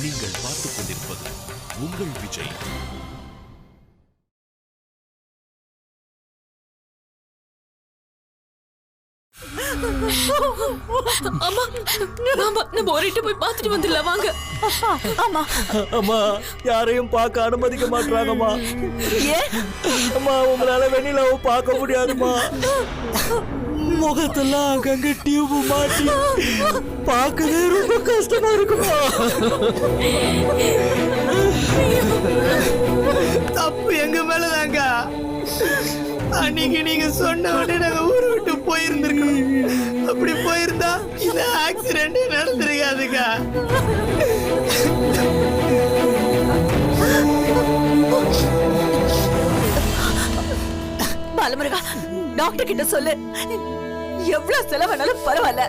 நீங்கள் பார்த்துக் கொண்டிருப்பது உங்கள் விஜய். அம்மா, நம்ம ஒரேட்டு போய் பார்த்துட்டு வந்துடலாம் வாங்க. ஆமா அம்மா, யாரையும் பார்க்க அனுமதிக்க மாட்டாங்கம்மா. ஏன் அம்மா, உங்களால வெண்ணிலாவை பார்க்க முடியாதுமா. முகத்தெல்லாம் அங்கங்க டியூப் மாட்டி பார்க்கவே ரொம்ப கஷ்டமா இருக்குமா. தப்பு எங்க மேலதாங்க. அன்னைக்கு நீங்க சொன்ன உடனே நாங்க ஊரை விட்டு போயிருந்திருக்கணும். அப்படி போயிருந்தா இந்த ஆக்சிடென்ட் நடந்திருக்காதுங்க. பாலமுருகா, டாக்டர் கிட்ட சொல்லு. எவ்வளவு செலவானாலும் பரவாயில்ல,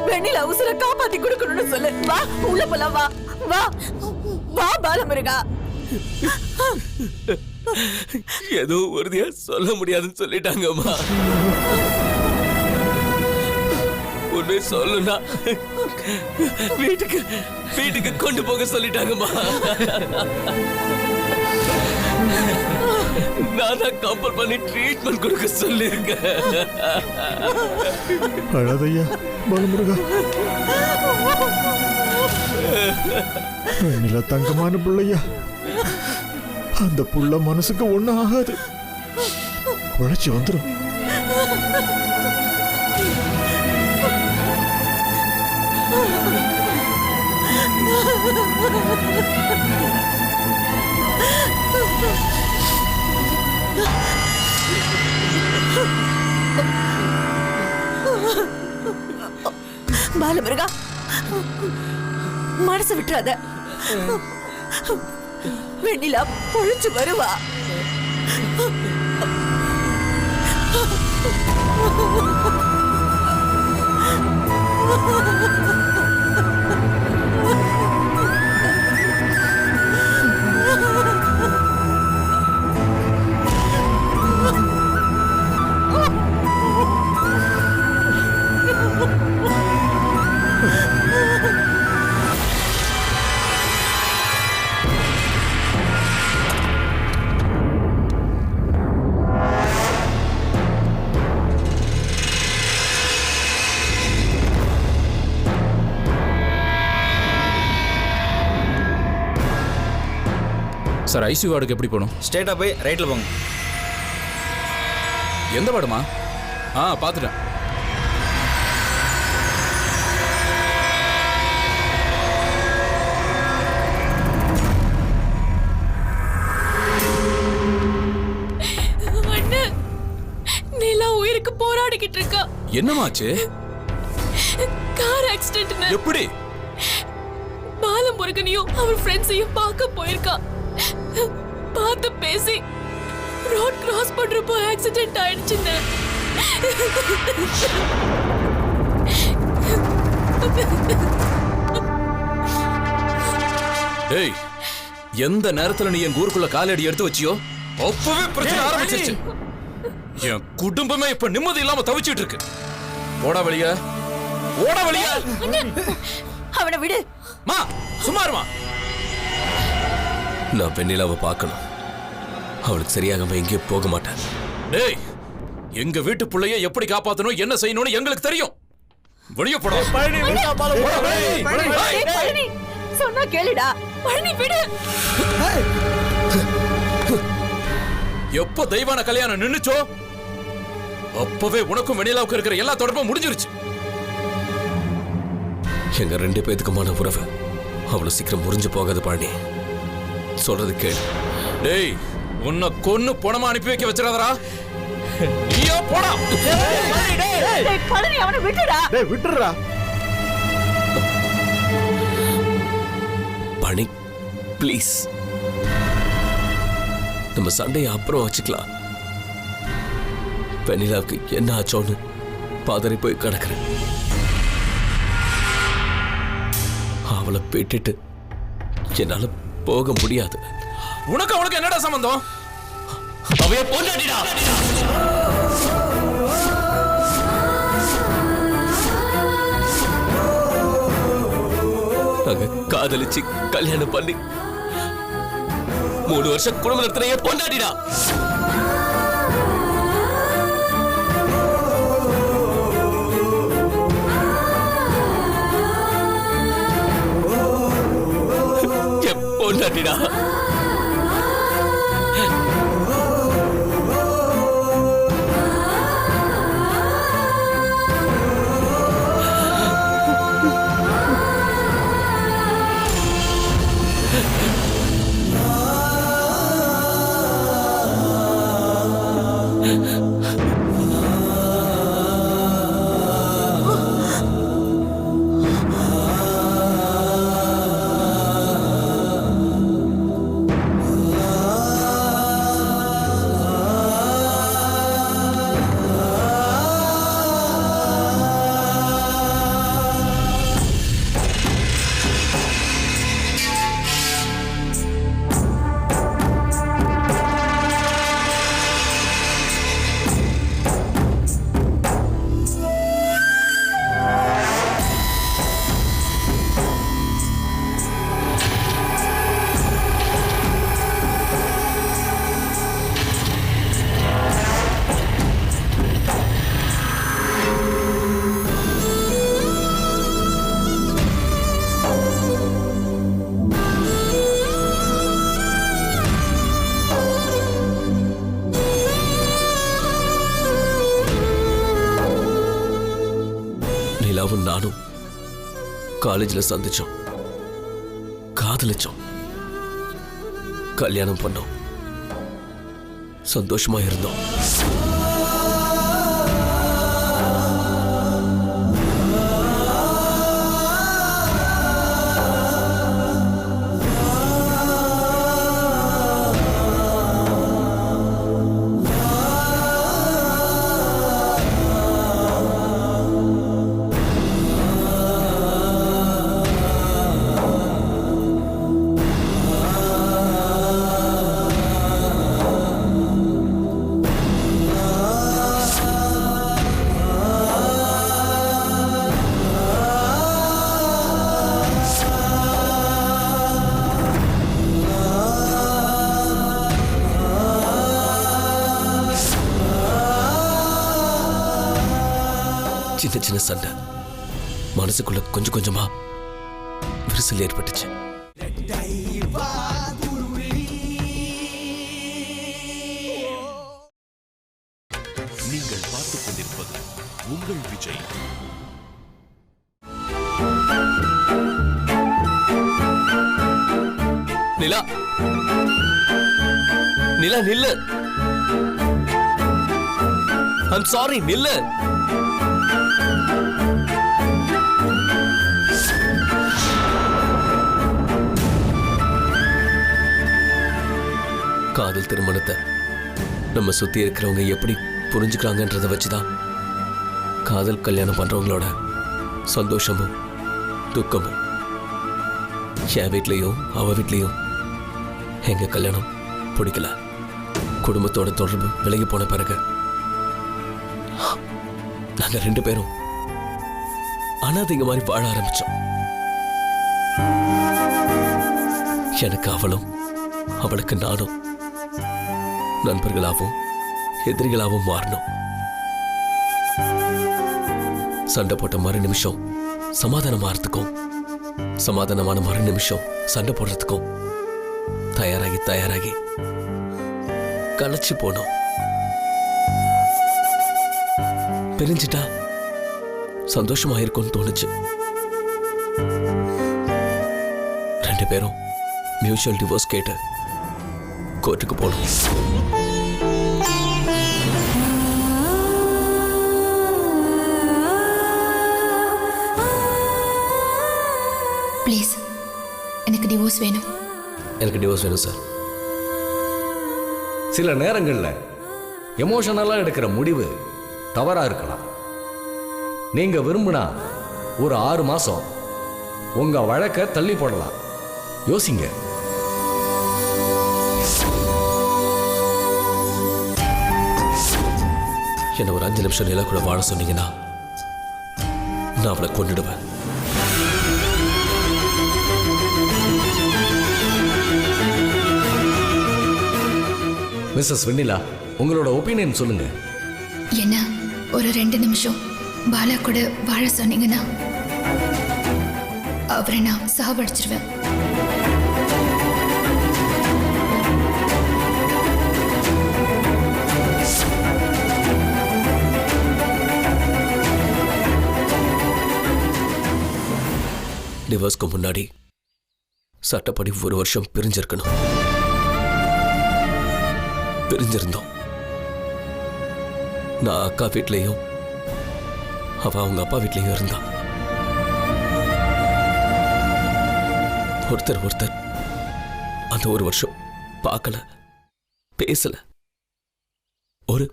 வெண்ணில உசுர காப்பாத்தி கொடுக்கணும்னு சொல்லு. வா, உள்ள போலாம். வா வா வா பாலமுருகா. ஏதோ உறுதியா சொல்ல முடியாதுன்னு சொல்லிட்டாங்கம்மா. உண்மை சொல்லுனா வீட்டுக்கு கொண்டு போக சொல்லிட்டாங்கம்மா. நான் தான் கம்பல் பண்ணி ட்ரீட்மெண்ட் கொடுக்க சொல்லியிருக்கேன். அழாதையா பாலமுருகா. வெண்ணிலா தங்கமான பிள்ளையா. அந்த புள்ள மனசுக்கு ஒண்ணும் ஆகாது, உழைச்சி வந்துடும். பாலமுருகா, மனசு விட்டுறாத. வெண்ணிலா பொழிச்சு வருவா. சார், ஐசியூ வார்டுக்கு எப்படி போகணும்? ஸ்ட்ரெயிட்டா போய் ரைட்ல போங்க. எந்த வார்டுமா? பார்த்துட்டேன். அண்ணன், நிலா உயிருக்கு போராடிக்கிட்டு இருக்கா. என்னமாச்சு? Car accident. எப்படி? பாலமுருகனையும் அவர் ஃப்ரெண்ட்ஸையும் பார்க்க போயிருக்கா. பார்த்து பேசி ரோட் கிராஸ் பண்றப்போ ஆக்சிடென்ட் ஆயிடுச்சுன்னு. ஏய், எந்த நேரத்துல நீ என் ஊருக்குள்ள காலடி எடுத்து வச்சியோ அப்பவே பிரச்சனை ஆரம்பிச்சிருச்சு. என் குடும்பமே இப்ப நிம்மதி இல்லாம தவிச்சிட்டு இருக்கு. ஓடா வெளிய, ஓடா வெளிய. அவனை விடு. மா, சும்மா இருமா. நான் வெண்ணிலாவை பார்க்கணும். அவளுக்கு சரியாகாம எங்கேயும் போக மாட்டேன். டேய், எங்க வீட்டு பிள்ளைய எப்படி காப்பாத்தணும், என்ன செய்யணும்னு எங்களுக்கு தெரியும். வெளிய போடா. பழனி, சொன்னா கேளுடா. பழனி விடு. எப்ப தெய்வான கல்யாணம் நின்னுச்சோ அப்பவே உனக்கும் வெண்ணிலாவுக்கு இருக்கிற எல்லா தொடர்பும் முடிஞ்சிருச்சு. எங்க 2 பேத்துக்குமான உறவு அவ்வளவு சீக்கிரம் முறிஞ்சு போகாது பழனி. சொல்றது கேளு. டேய், உன்னை கொன்னு பணமா அனுப்பி வைக்க வச்சிடாதடா. நீயோ போடா. பழனி, அவனை விட்டுடா. விட்டுறா. பழனி ப்ளீஸ், நம்ம சண்டையை அப்புறம் வச்சுக்கலாம். வெண்ணிலாவுக்கு என்ன ஆச்சோன்னு பாதறி போய் கிடக்குறேன். அவளை விட்டுட்டு என்னால போக முடியாது. உனக்கு அவனுக்கு என்னடா சம்பந்தம்? அவைய பொண்டாட்டிடா. நாங்க காதலிச்சு கல்யாணம் பண்ணி 3 வருஷம் குடும்ப நடத்தின என் பொண்டாட்டிடா. என் பொண்டாட்டிடா. நிலாவும் நானும் காலேஜ்ல சந்திச்சோம், காதலிச்சோம், கல்யாணம் பண்ணோம், சந்தோஷமா இருந்தோம். சின்ன சின்ன சண்டை மனசுக்குள்ள கொஞ்சம் கொஞ்சமா விரிசல் ஏற்பட்டுச்சு. நீங்கள் பார்த்துக் கொண்டிருப்பது உங்கள் விஜய். நிலா, நிலா நில்லு. ஐம் சாரி, நில்லு. காதல் திருமணத்தை நம்ம சுத்தி இருக்கிறவங்க எப்படி புரிஞ்சுக்கிறாங்கன்றத வச்சுதான் காதல் கல்யாணம் பண்றவங்களோட சந்தோஷமும் துக்கமும். என் வீட்லயும் அவ வீட்லயும் எங்க கல்யாணம் பிடிக்கல. குடும்பத்தோட தொடர்பு விலகி போன பிறகு நாங்க 2 பேரும் அனாதைங்க மாதிரி வாழ ஆரம்பிச்சோம். எனக்கு அவளும் அவளுக்கு நானும் நண்பர்களாகவும் எதிரிகளாகவும் மாறணும். சண்டை போட்ட மறு நிமிஷம் சமாதானமாறதுக்கும், சமாதானமான மறு நிமிஷம் சண்டை போடுறதுக்கும் தயாராகி தயாராகி களைச்சு போனோம். பிரிஞ்சிட்டா சந்தோஷமா இருக்கும்னு தோணுச்சு. 2 பேரும் மியூச்சுவல் டிவோர்ஸ் கேட்டு கோர்ட்டுக்கு போனோம். ப்ளீஸ், எனக்கு டிவோர்ஸ் வேணும். எனக்கு டிவோர்ஸ் வேணும் சார். சில நேரங்களில் எமோஷனலாக எடுக்கிற முடிவு தவறா இருக்கலாம். நீங்க விரும்பினா ஒரு 6 மாசம் உங்க வழக்கை தள்ளி போடலாம். யோசிங்க. என்ன ஒரு 5 நிமிஷம் நிலா கூட வாழ சொன்னீங்கன்னா நான் அவளை கொன்னுடுவேன். மிஸ்ஸஸ் வெண்ணிலா, உங்களோட ஒப்பீனியன் சொல்லுங்க. என்ன ஒரு 2 நிமிஷம் பாலா கூட வாழ சொன்னீங்கன்னா அவரை நான் சாவடிச்சிருவேன். டிவோர்ஸ்க்கு முன்னாடி சட்டப்படி 1 வருஷம் பிரிஞ்சிருக்கணும். பிரிஞ்சிருந்தோம். நான் அக்கா வீட்லயும் அவ அவங்க அப்பா வீட்லயும் இருந்தா. ஒருத்தர் அந்த 1 வருஷம் பார்க்கல, பேசல, ஒரு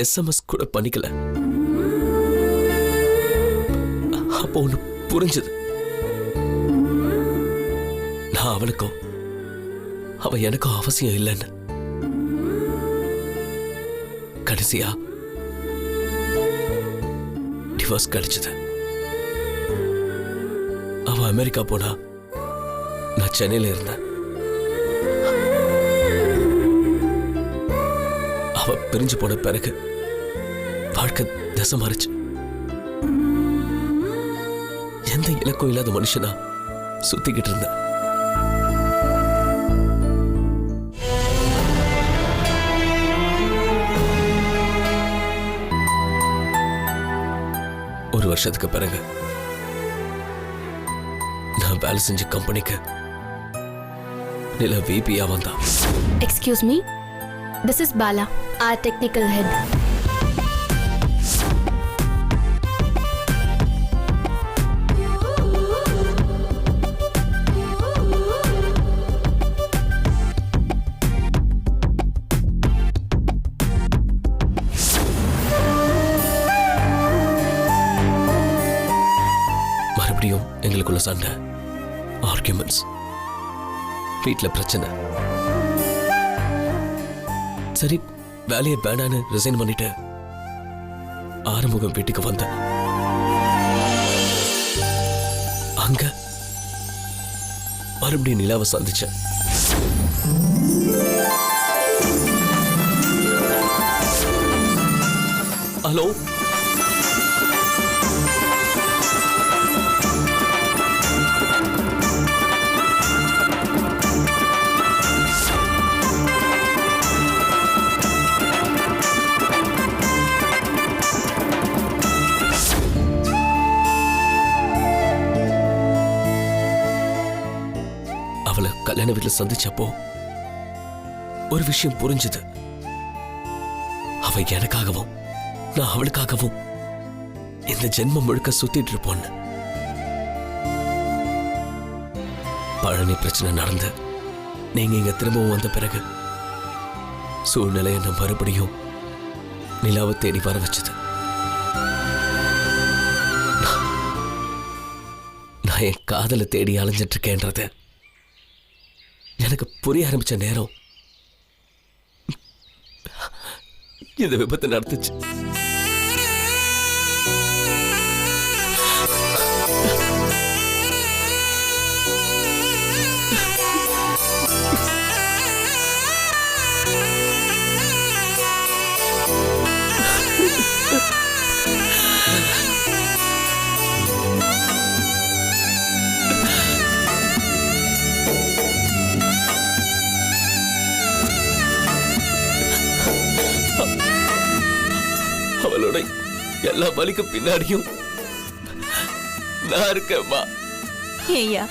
SMS கூட பண்ணிக்கல. அப்போ ஒண்ணு புரிஞ்சது. நான் அவளுக்கும் அவ எனக்கும் அவசியம் இல்லைன்னு. கடைசியா டிவோர்ஸ் கிடைச்சது. அவ அமெரிக்கா போனா, நான் சென்னையில இருந்தேன். அவ பிரிஞ்சு போன பிறகு வாழ்க்கை திசை மாறிச்சு. எந்த இலக்கும் இல்லாத மனுஷனா சுத்திக்கிட்டு இருந்தேன். ஒரு வருஷத்துக்கு பிறகு நான் வேலை செஞ்ச கம்பெனிக்கு நில விபியா வந்தா. Excuse me, this is Bala, our technical head. மறுபடியும் எங்களுக்குள்ள சண்டை, ஆர்கியூமெண்ட்ஸ், வீட்ல பிரச்சனை. சரி, வேலையை வேணான்னு ரிசைன் பண்ணிட்டு ஆறுமுகம் வீட்டுக்கு வந்தேன். அங்க மறுபடியும் நிலாவை சந்திச்சேன். ஹலோ, அவளை கல்யாண வீட்டில் சந்திச்சப்போ ஒரு விஷயம் புரிஞ்சுது. அவ எனக்காகவும் நான் அவளுக்காகவும் இந்த ஜென்மம் முழுக்க சுத்திட்டு இருப்போன்னு. பழனி பிரச்சனை நடந்து நீங்க இங்க திரும்பவும் வந்த பிறகு சூழ்நிலை என்ன மறுபடியும் நிலாவை தேடி வர வச்சது. நான் என் காதலை தேடி அலைஞ்சிட்டு இருக்கேன்றது எனக்கு புரிய ஆரம்பிச்ச நேரம் இந்த விபத்து நடந்துச்சு. அவளோட எல்லா வலிக்கு பின்னாடியும் நான் இருக்கேம்மா. ஏய்யா,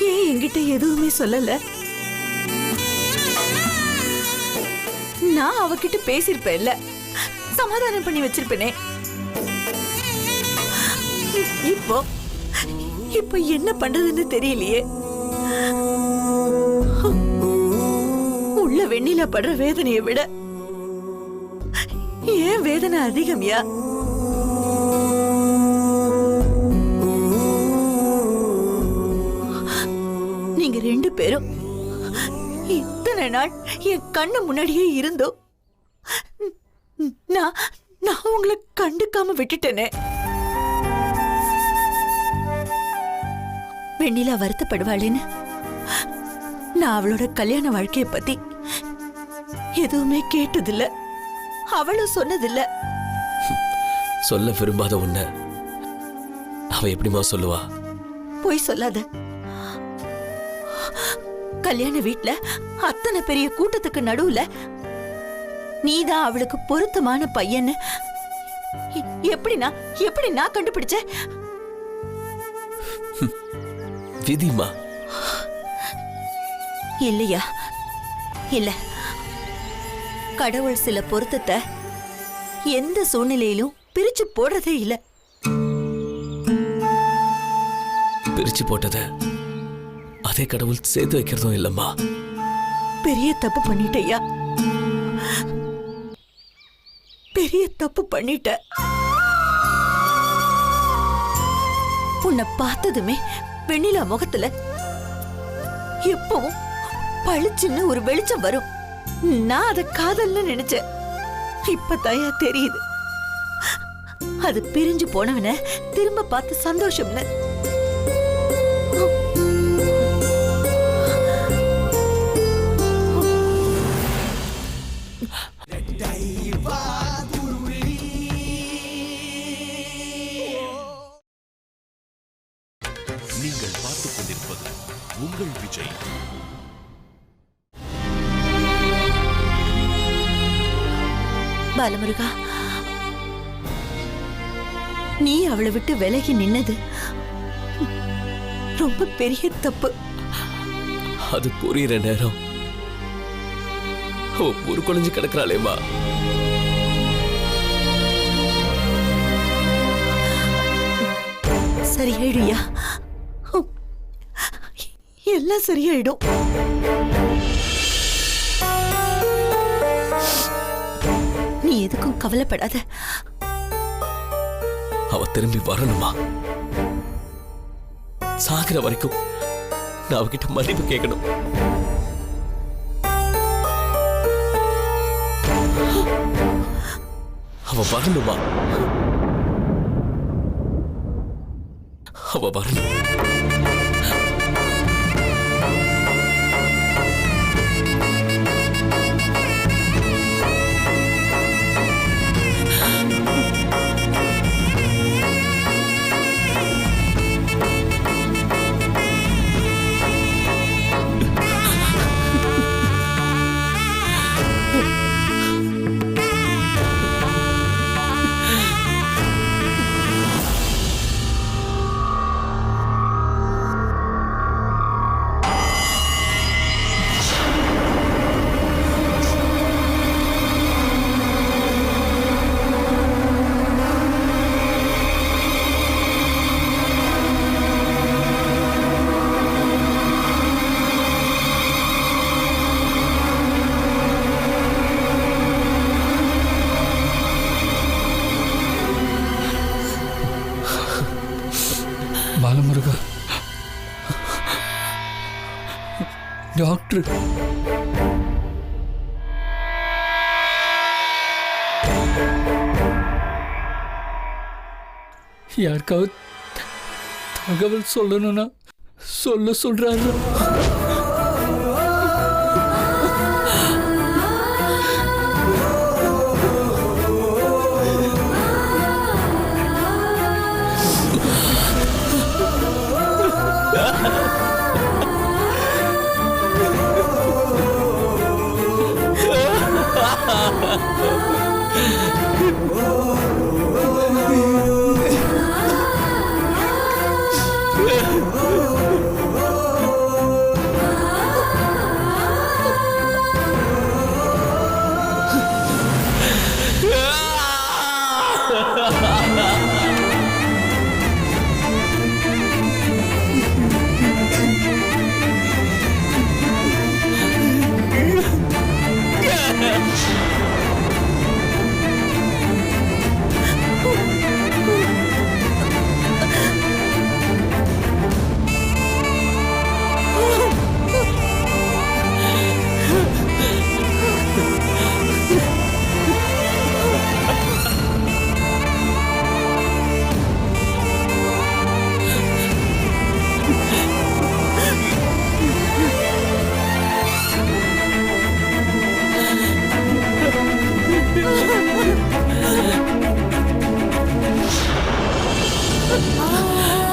ஏன் என்கிட்ட எதுவுமே சொல்லல? நான் அவகிட்ட பேசிருப்பேன்ல, சமாதானம் பண்ணி வச்சிருப்பேனே. இப்போ இப்போ என்ன பண்றதுன்னு தெரியலையே. உள்ள வெண்ணில படுற வேதனையை விட ஏன் வேதனை அதிகம்யா? நீங்க 2 பேரும் இத்தனை நாள் என் கண்ணு முன்னாடியே இருந்தோம். நான் உங்களை கண்டுக்காம விட்டுட்டேனே. வெண்ணிலா வருத்தப்படுவாளேன்னு நான் அவளோட கல்யாண வாழ்க்கையை பத்தி எதுவுமே கேட்டதில்ல, அவளும் சொன்னதில்ல. சொல்ல விரும்பாத உன்ன அவ எப்படிமா சொல்லுவா? போய் சொல்லாத. கல்யாண வீட்ல அத்தனை பெரிய கூட்டத்துக்கு நடுவுல நீதான் அவளுக்கு பொருத்தமான பையன்னு எப்படி நான் கண்டுபிடிச்ச? விதிமா. இல்லையா? இல்ல, கடவுள் சில பொருத்தத்தை எந்த சூழ்நிலையிலும் பிரிச்சு போடுறதே இல்ல. பிரிச்சு போட்டத அதே கடவுள் சேர்த்து வைக்கிறதும் இல்லம்மா. பெரிய தப்பு பண்ணிட்டயா, பெரிய தப்பு பண்ணிட்ட. உன்னை பார்த்ததுமே வெண்ணிலா முகத்துல எப்பவும் பளிச்சுன்னு ஒரு வெளிச்சம் வரும். நான் அத காதல்னு நினைச்சேன். இப்பதாயா தெரியுது அது பிரிஞ்சு போனவன திரும்ப பார்த்து சந்தோஷம்னு. நீங்கள் பார்த்துக் கொண்டிருப்பது உங்கள் விஜய். பாலமுருகா, நீ அவளை விட்டு விலகி நின்னது ரொம்ப பெரிய தப்பு. அது புரியுற நேரம் அவ முறுக்குழிஞ்சு கிடக்குறாளேம்மா. சரியாயிடுயா, எல்லாம் சரியாயிடும். நீ எதுக்கும் கவலைப்படாத. அவ திரும்பி வரணுமா? சாகிற வரைக்கும் நான் அவகிட்ட மன்னிப்பு கேட்கணும். அவ வரணுமா? அவ வரணும். பாலமுருகா, டாக்டர் யாருக்காவது தகவல் சொல்லணும்னா சொல்றாரு. ஆ